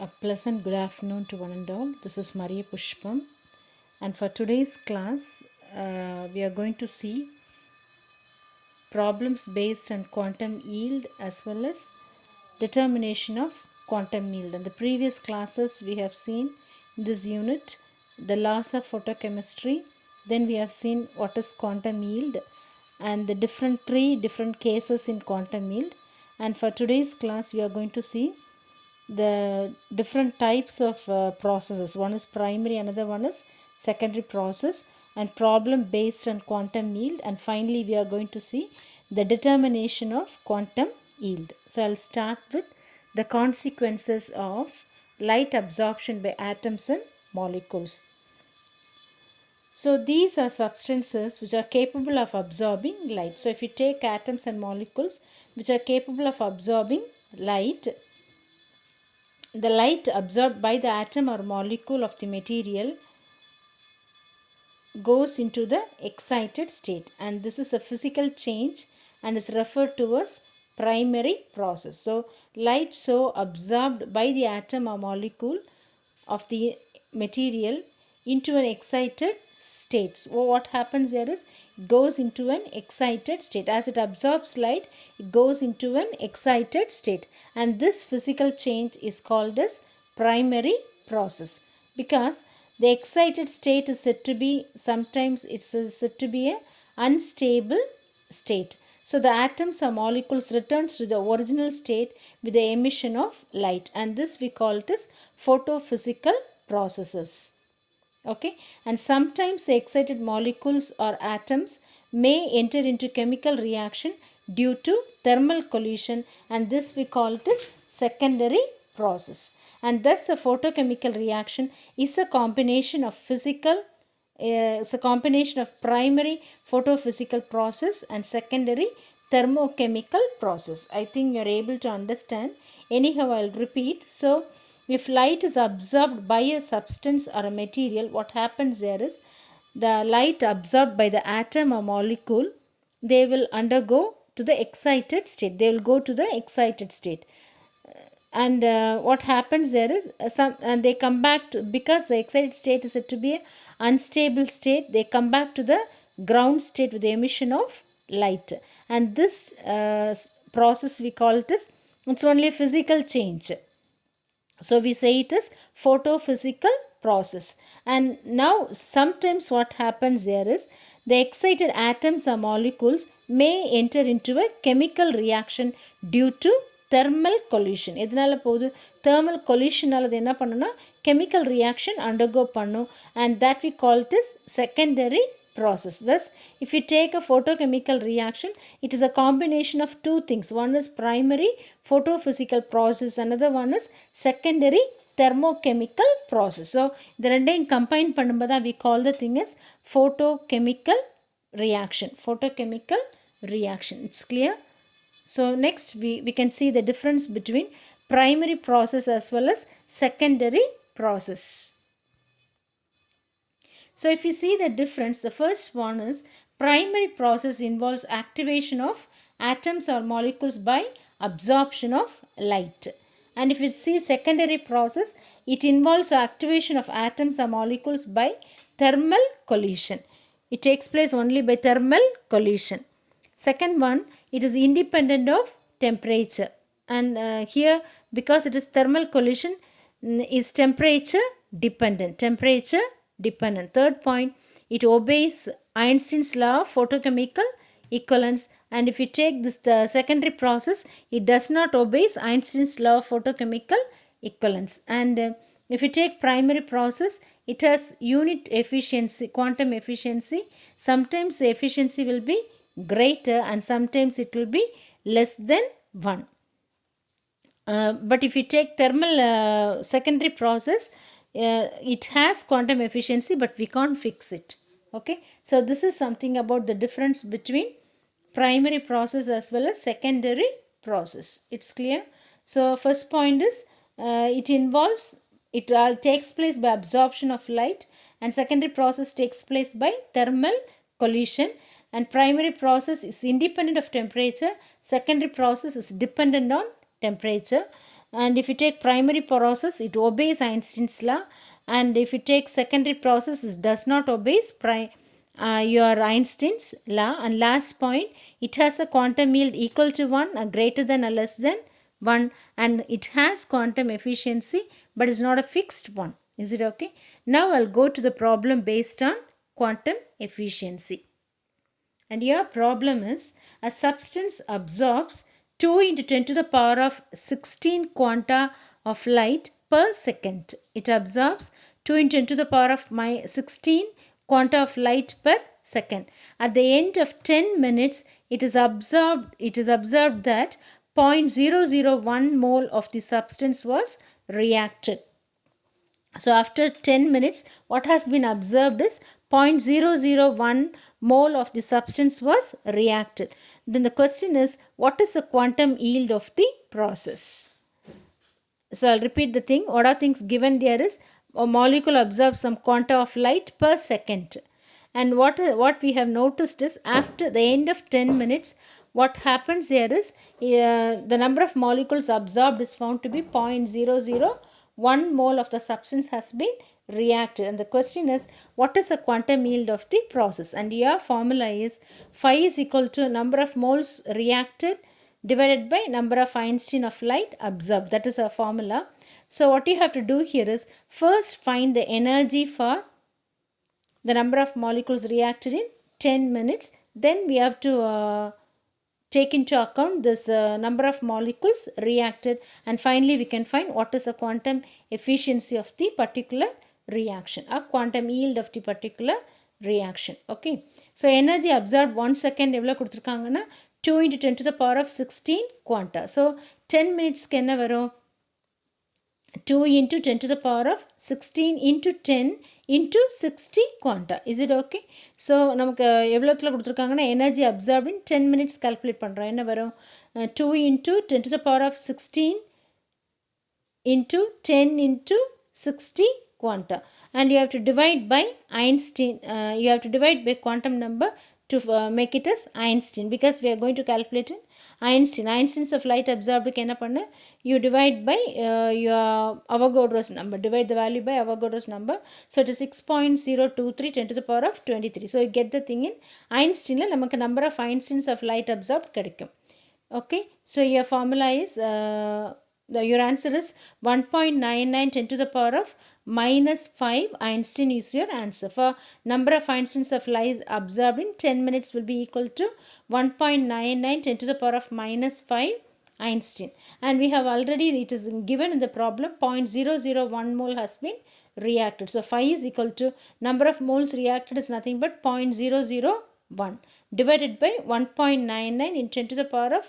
A pleasant good afternoon to one and all. This is Maria Pushpam, and for today's class, we are going to see problems based on quantum yield as well as determination of quantum yield. In the previous classes, we have seen in this unit the laws of photochemistry. Then we have seen what is quantum yield and the three different cases in quantum yield. And for today's class, we are going to see the different types of processes. One is primary, another one is secondary process, and problem based on quantum yield, and finally we are going to see the determination of quantum yield. So I'll start with the consequences of light absorption by atoms and molecules. So these are substances which are capable of absorbing light. So if you take atoms and molecules which are capable of absorbing light, the light absorbed by the atom or molecule of the material goes into the excited state, and this is a physical change and is referred to as primary process. So light so absorbed by the atom or molecule of the material into an excited state. So what happens there is it goes into an excited state. As it absorbs light, it goes into an excited state, and this physical change is called as primary process, because the excited state is said to be, sometimes it's said to be a unstable state. So the atoms or molecules returns to the original state with the emission of light, and this we call it as photophysical processes. Okay, and sometimes the excited molecules or atoms may enter into chemical reaction due to thermal collision, and this we call it as secondary process. And thus a photochemical reaction is a combination of it's a combination of primary photophysical process and secondary thermochemical process. I think you are able to understand. Anyhow, I'll repeat. So if light is absorbed by a substance or a material, what happens there is the light absorbed by the atom or molecule, they will undergo to the excited state. They will go to the excited state. And what happens there is and they come back to, because the excited state is said to be an unstable state, they come back to the ground state with the emission of light, and this process we call it as, it's only a physical change. So we say it is photophysical process. And now sometimes what happens there is the excited atoms or molecules may enter into a chemical reaction due to thermal collision. எதனால போகுது? thermal collision அது என்ன பண்ணுனா chemical reaction undergo பண்ணும், and that we call it as secondary process. Thus, if you take a photochemical reaction, it is a combination of two things. One is primary photophysical process, another one is secondary thermochemical process. So the ரெண்டையும் combine பண்ணும்போது we call the thing as photochemical reaction. Photochemical reaction. It's clear? So next we can see the difference between primary process as well as secondary process. So if you see the difference, the first one is primary process involves activation of atoms or molecules by absorption of light. And if you see secondary process, it involves activation of atoms or molecules by thermal collision. It takes place only by thermal collision. Second one, it is independent of temperature, and here because it is thermal collision is temperature dependent. Third point, it obeys Einstein's law of photochemical equivalence, and if you take this the secondary process, it does not obey Einstein's law of photochemical equivalence. And if you take primary process, it has unit efficiency, quantum efficiency. Sometimes the efficiency will be greater and sometimes it will be less than 1. But if you take thermal secondary process, it has quantum efficiency but we can't fix it. Okay, so this is something about the difference between primary process as well as secondary process. It's clear? So first point is it takes place by absorption of light, and secondary process takes place by thermal collision, and primary process is independent of temperature, secondary process is dependent on temperature. And if you take primary process, it obeys Einstein's law, and if you take secondary process, it does not obey your Einstein's law. And last point, it has a quantum yield equal to 1, a greater than or less than 1, and it has quantum efficiency but is not a fixed one. Is it okay? Now I'll go to the problem based on quantum efficiency. And your problem is, a substance absorbs 2 into 10 to the power of 16 quanta of light per second. It absorbs 2 into 10 to the power of 16 quanta of light per second. At the end of 10 minutes, it is observed that 0.001 mole of the substance was reacted. So after 10 minutes, what has been observed is 0.001 mole of the substance was reacted. Then the question is, what is the quantum yield of the process? So I'll repeat the thing. What are things given there is, a molecule absorbs some quanta of light per second. And what we have noticed is, after the end of 10 minutes, what happens here is, the number of molecules absorbed is found to be 0.001 mole of the substance has been reacted. And the question is, what is the quantum yield of the process? And your formula is phi is equal to number of moles reacted divided by number of Einstein of light absorbed. That is our formula. So what you have to do here is, first find the energy for the number of molecules reacted in 10 minutes. Then we have to take into account this number of molecules reacted, and finally we can find what is the quantum efficiency of the particular reaction, or quantum yield of the particular reaction. Okay, so energy absorbed 1 second எவ்வளோ கொடுத்துருக்காங்கன்னா 2 into 10 to the power of 16 quanta. So 10 minutes என்ன வரும், 2 into 10 to the power of 16 into 10 into 60 quanta. Is it okay? So நமக்கு எவ்வளோத்தில் கொடுத்துருக்காங்கன்னா, energy observed இன் 10 minutes calculate பண்ணுறோம். என்ன வரும், 2 into 10 to the power of 16 into 10 into 60 quanta. And you have to divide by Einstein, you have to divide by quantum number to make it as Einstein, because we are going to calculate in Einsteins of light absorbed க்கு என்ன பண்ணு, you divide by your Avogadro's number, divide the value by Avogadro's number. So it is 6.023 10 to the power of 23. So you get the thing in Einsteinல நமக்கு number of Einsteins of light absorbed கிடைக்கும். Okay, so your formula is your answer is 1.99 10 to the power of minus 5 Einstein is your answer. For number of Einsteins of light absorbed in 10 minutes will be equal to 1.99 10 to the power of minus 5 Einstein. And we have already, it is given in the problem, 0.001 mole has been reacted. So phi is equal to number of moles reacted is nothing but 0.001 divided by 1.99 in 10 to the power of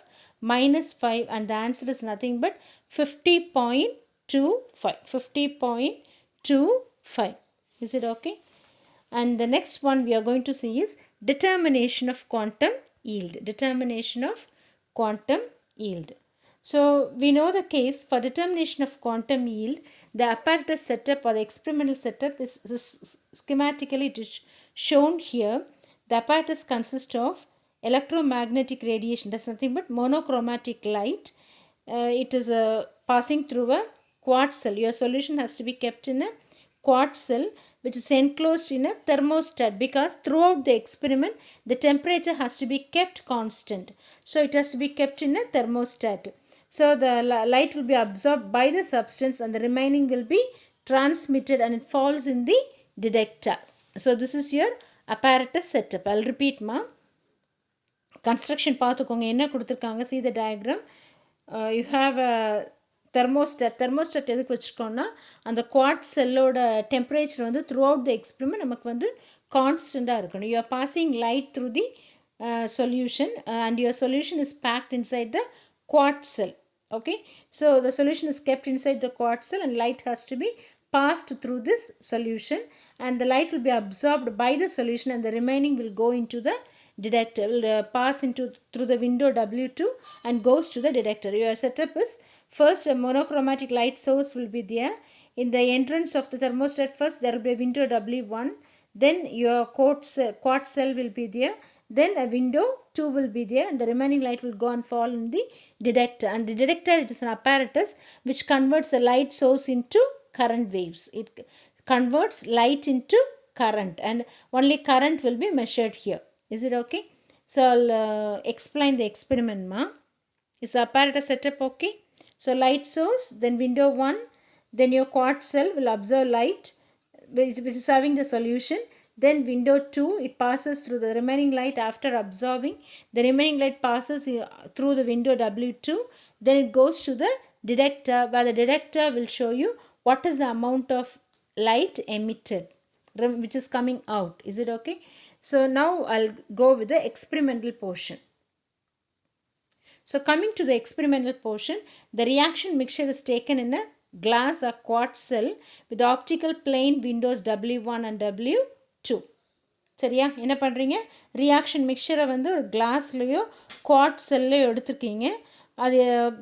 minus 5, and the answer is nothing but 50.25. 50.25. Is it okay? And the next one we are going to see is determination of quantum yield. Determination of quantum yield. So we know the case for determination of quantum yield. The apparatus setup or the experimental setup is schematically shown here. The apparatus consists of electromagnetic radiation, that's nothing but monochromatic light. It is passing through a quartz cell. Your solution has to be kept in a quartz cell which is enclosed in a thermostat, because throughout the experiment the temperature has to be kept constant. So it has to be kept in a thermostat. So the light will be absorbed by the substance and the remaining will be transmitted and it falls in the detector. So this is your apparatus setup. I'll repeat ma. Construction பார்த்துக்கோங்க என்ன கொடுத்துருக்காங்க. See the diagram. You have a thermostat. Thermostat எதுக்கு வச்சுருக்கோன்னா, அந்த quartz செல்லோட temperature வந்து through out the experiment நமக்கு வந்து கான்ஸ்டண்ட்டாக இருக்கணும். You are passing light through the solution and your solution is packed inside the quartz cell. Okay, so the solution is kept inside the quartz cell and light has to be passed through this solution, and the light will be absorbed by the solution and the remaining will go into the detector, will pass into through the window W2 and goes to the detector. Your setup is, first a monochromatic light source will be there. In the entrance of the thermostat, first there will be a window W1, then your quartz cell will be there, then a window 2 will be there, and the remaining light will go and fall in the detector. And the detector, it is an apparatus which converts the light source into current waves. It converts light into current, and only current will be measured here. Is it okay? So I'll explain the experiment, ma. Is the apparatus setup okay? So light source, then window 1, then your quartz cell will observe light which is serving the solution. Then window 2, it passes through the remaining light after absorbing. The remaining light passes through the window W2. Then it goes to the detector, where the detector will show you what is the amount of light emitted which is coming out. Is it okay? So now I'll go with the experimental portion. So coming to the experimental portion, the reaction mixture is taken in a glass or quartz cell with optical plane windows W1 and W2. சரியா? என்ன பண்ணுறீங்க? Reaction மிக்சரை வந்து ஒரு கிளாஸ்லேயோ quartz செல்லையோ எடுத்துருக்கீங்க. அது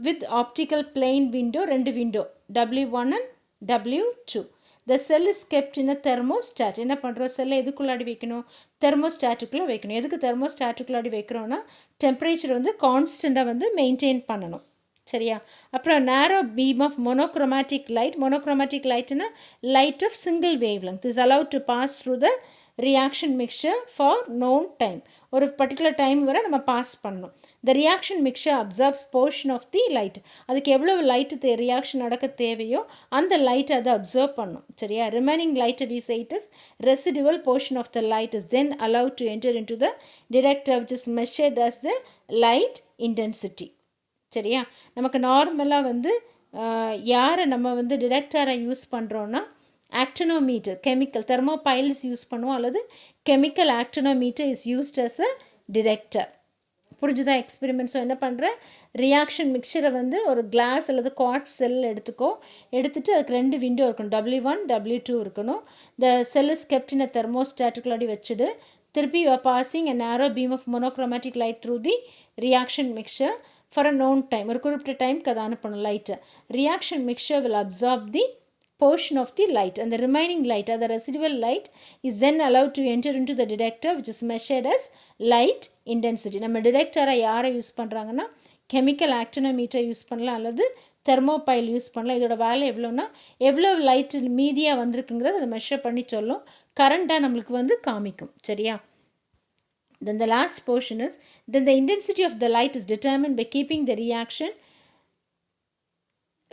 with optical plain window, 2 window W1 and W2. The cell is kept in a thermostat. என்ன பண்ணுறோம்? செல்லை எதுக்குள்ளாடி வைக்கணும்? தெர்மோஸ்டாட்டுக்குள்ளே வைக்கணும். எதுக்கு தெர்மோஸ்டாட்டுக்குள்ளாடி வைக்கிறோன்னா, டெம்பரேச்சர் வந்து கான்ஸ்டண்ட்டாக வந்து மெயின்டைன் பண்ணணும். சரியா? அப்புறம் narrow beam of monochromatic light. Monochromatic லைட்னா light of single wavelength is allowed to pass through the reaction mixture for known time. ஒரு பர்டிகுலர் டைம் வரை நம்ம பாஸ் பண்ணணும். the reaction mixture absorbs portion of the light. அதுக்கு எவ்வளவு light reaction நடக்க தேவையோ அந்த லைட் அதை அப்சர்வ் பண்ணும். சரியா? remaining light we say it is residual portion of the light is then allowed to enter into the detector which is measured as the light intensity. சரியா? நமக்கு நார்மலாக வந்து யாரை நம்ம வந்து டிடெக்டரை யூஸ் பண்ணுறோன்னா, ஆக்டினோமீட்டர், கெமிக்கல் தெர்மோபைல்ஸ் யூஸ் பண்ணுவோம், அல்லது chemical actinometer is used as a detector. புரிஞ்சுதான் எக்ஸ்பெரிமெண்ட்? ஸோ என்ன பண்ணுறேன், ரியாக்ஷன் மிக்சரை வந்து ஒரு கிளாஸ் அல்லது குவார்ட்ஸ் செல் எடுத்துகிட்டு அதுக்கு 2 விண்டோ இருக்கணும், W1 W2 இருக்கணும். த செல் இஸ் கெப்ட் இன் அ தெர்மோஸ்டாட்டுக்குள்ளாடி வச்சுடு திருப்பி you are passing a narrow beam of monochromatic light through the reaction mixture for a known time. ஒரு குறிப்பிட்ட டைமுக்கு அதை அனுப்பணும் லைட்டை. Reaction mixture will absorb the portion of the light, and the remaining light or the residual light is then allowed to enter into the detector which is measured as light intensity. நம்ம டிடெக்டரை யாரை use பண்ணுறாங்கன்னா, chemical actinometer use பண்ணலாம் அல்லது தெர்மோபைல் use பண்ணலாம். இதோட வேலை எவ்வளோன்னா, எவ்வளோ light மீதியாக வந்திருக்குங்கிறது அதை மெஷர் பண்ணி சொல்லும், கரண்ட்டாக நம்மளுக்கு வந்து காமிக்கும். சரியா? Then the last portion is, then the intensity of the light is determined by keeping the reaction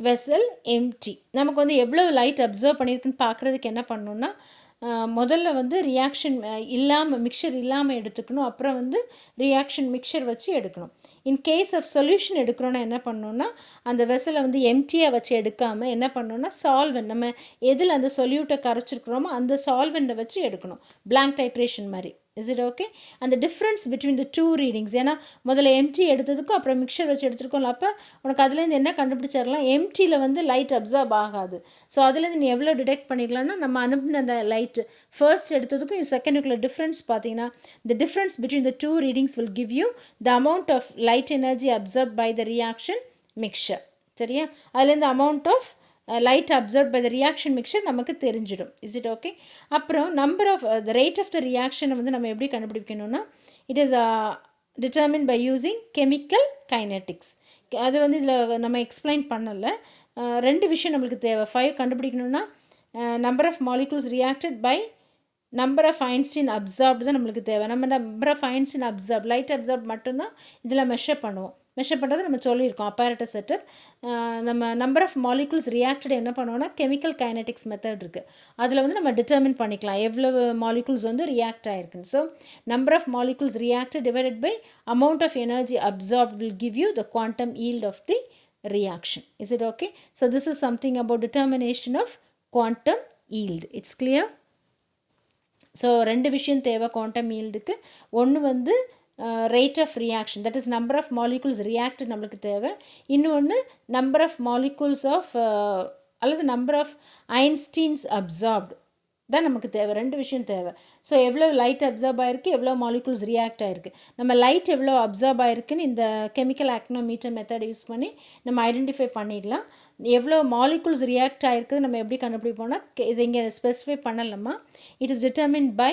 vessel empty. நமக்கு வந்து எவ்வளோ லைட் அப்சர்வ் பண்ணியிருக்குன்னு பார்க்குறதுக்கு என்ன பண்ணணுன்னா, முதல்ல வந்து ரியாக்ஷன் இல்லாமல் மிக்சர் இல்லாமல் எடுத்துக்கணும். அப்புறம் வந்து ரியாக்ஷன் மிக்சர் வச்சு எடுக்கணும். இன் கேஸ் ஆஃப் சொல்யூஷன் எடுக்கிறோன்னா என்ன பண்ணணுன்னா, அந்த வெசலை வந்து எம்டியாக வச்சு எடுக்காமல் என்ன பண்ணணுன்னா, சால்வெண்ட் நம்ம எதில் அந்த சொல்யூட்டை கரைச்சிருக்கிறோமோ அந்த சால்வெண்ட்டை வச்சு எடுக்கணும், பிளாங்க் டைட்ரேஷன் மாதிரி. Is it okay? அந்த டிஃப்ரென்ஸ் பிட்வீன் த 2 ரீடிங்ஸ், ஏன்னா முதல்ல எம்டி எடுத்ததுக்கும் அப்புறம் மிக்சர் வச்சு எடுத்துருக்கோம்ல, அப்போ உனக்கு அதுலேருந்து என்ன கண்டுபிடிச்சிடலாம், எம்டியில் வந்து லைட் அப்சர்வ் ஆகாது. ஸோ அதுலேருந்து நீ எவ்வளோ டிடெக்ட் பண்ணிக்கலாம்னா, நம்ம அனுப்பின அந்த லைட்டு ஃபர்ஸ்ட் எடுத்ததுக்கும் செகண்டுக்குள்ள டிஃப்ரென்ஸ் பார்த்தீங்கன்னா, the difference between the 2 readings will give you the amount of light energy absorb by the reaction mixture. சரியா? அதுலேருந்து amount of light absorb by the reaction mixture நமக்கு தெரிஞ்சிடும். Is it okay? அப்புறம் number of the rate of the ரியாக்ஷனை வந்து நம்ம எப்படி கண்டுபிடிக்கணும்னா, it is determine by using chemical kinetics. அது வந்து இதில் நம்ம எக்ஸ்பிளைன் பண்ணலை. 2 விஷயம் நம்மளுக்கு தேவை. 5 கண்டுபிடிக்கணும்னா, number of molecules reacted by number of Einstein absorbed தான் நம்மளுக்கு தேவை. நம்ம number of Einstein absorb, light absorb மட்டும்தான் இதில் மெஷர் பண்ணுவோம். மெஷர் பண்ணுறது நம்ம சொல்லியிருக்கோம், apparatus செட்டப். நம்ம நம்பர் ஆஃப் மாலிகூல்ஸ் ரியாக்டட் என்ன பண்ணுவோம்னா, கெமிக்கல் கைனெட்டிக்ஸ் மெத்தட் இருக்குது, அதில் வந்து நம்ம டிட்டர்மின் பண்ணிக்கலாம் எவ்வளவு மாலிகூல்ஸ் வந்து ரியாக்ட் ஆகிருக்குன்னு. So number of molecules reacted divided by amount of energy absorbed will give you the quantum yield of the reaction. Is it okay? So this is something about determination of quantum yield. It's clear? So 2 விஷயம் தேவை quantum ஈல்டுக்கு. ஒன்று வந்து rate of reaction, that is number of molecules react நம்மளுக்கு தேவை. இன்னொன்று number of molecules of அல்லது number of Einsteins absorbed தான் நமக்கு தேவை. 2 விஷயம் தேவை. ஸோ எவ்வளோ லைட் அப்சார்ப் ஆகிருக்கு, எவ்வளோ மாலிகூல்ஸ் ரியாக்ட் ஆகிருக்கு. நம்ம லைட் எவ்வளோ அப்சார்ப் ஆகிருக்குன்னு இந்த கெமிக்கல் ஆக்டினோமீட்டர் மெத்தட் யூஸ் பண்ணி நம்ம ஐடென்டிஃபை பண்ணிடலாம். எவ்வளோ மாலிகூல்ஸ் ரியாக்ட் ஆகிருக்குது நம்ம எப்படி கண்டுபிடிப்போம்னா, இது இங்கே ஸ்பெசிஃபை பண்ணலாமா, it is determine by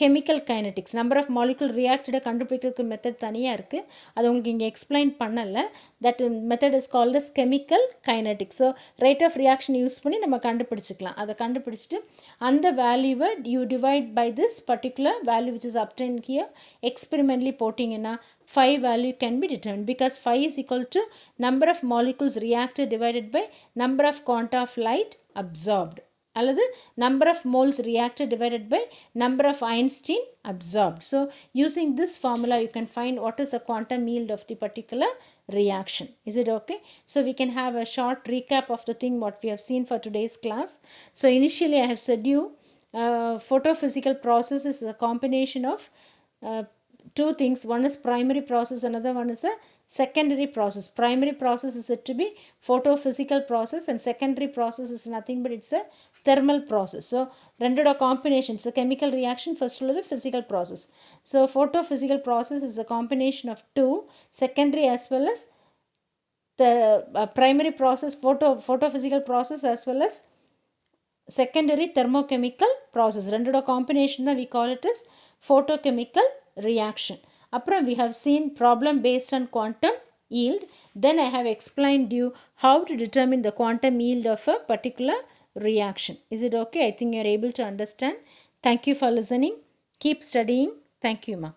chemical kinetics, number of molecule reacted கண்டுபிடிக்கிறதுக்கு மெத்தட் தனியாக இருக்குது, அது உங்களுக்கு இங்கே எக்ஸ்பிளைன் பண்ணலை. That method is called as chemical kinetics. So rate of reaction use பண்ணி நம்ம கண்டுபிடிச்சிக்கலாம். அதை கண்டுபிடிச்சிட்டு அந்த வேல்யூவை you divide by this particular value which is obtained here, experimentally போட்டிங்கன்னா 5 value can be determined, because 5 is equal to number of molecules reacted divided by number of quanta of light absorbed, அல்லது number of moles reacted divided by number of Einstein absorbed. So using this formula you can find what is the quantum yield of the particular reaction. Is it okay? So we can have a short recap of the thing what we have seen for today's class. So initially I have said you photophysical process is a combination of two things. One is primary process, another one is a secondary process. Primary process is said to be photophysical process, and secondary process is nothing but it's a thermal process. So rendered a combination, it's a chemical reaction, first of all the physical process. So photophysical process is a combination of two, secondary as well as the primary process, photophysical process as well as secondary thermochemical process. Rendered a combination that we call it as photochemical reaction. Apram we have seen problem based on quantum yield. Then I have explained you how to determine the quantum yield of a particular reaction. Is it okay? I think you are able to understand. Thank you for listening. Keep studying. Thank you, ma.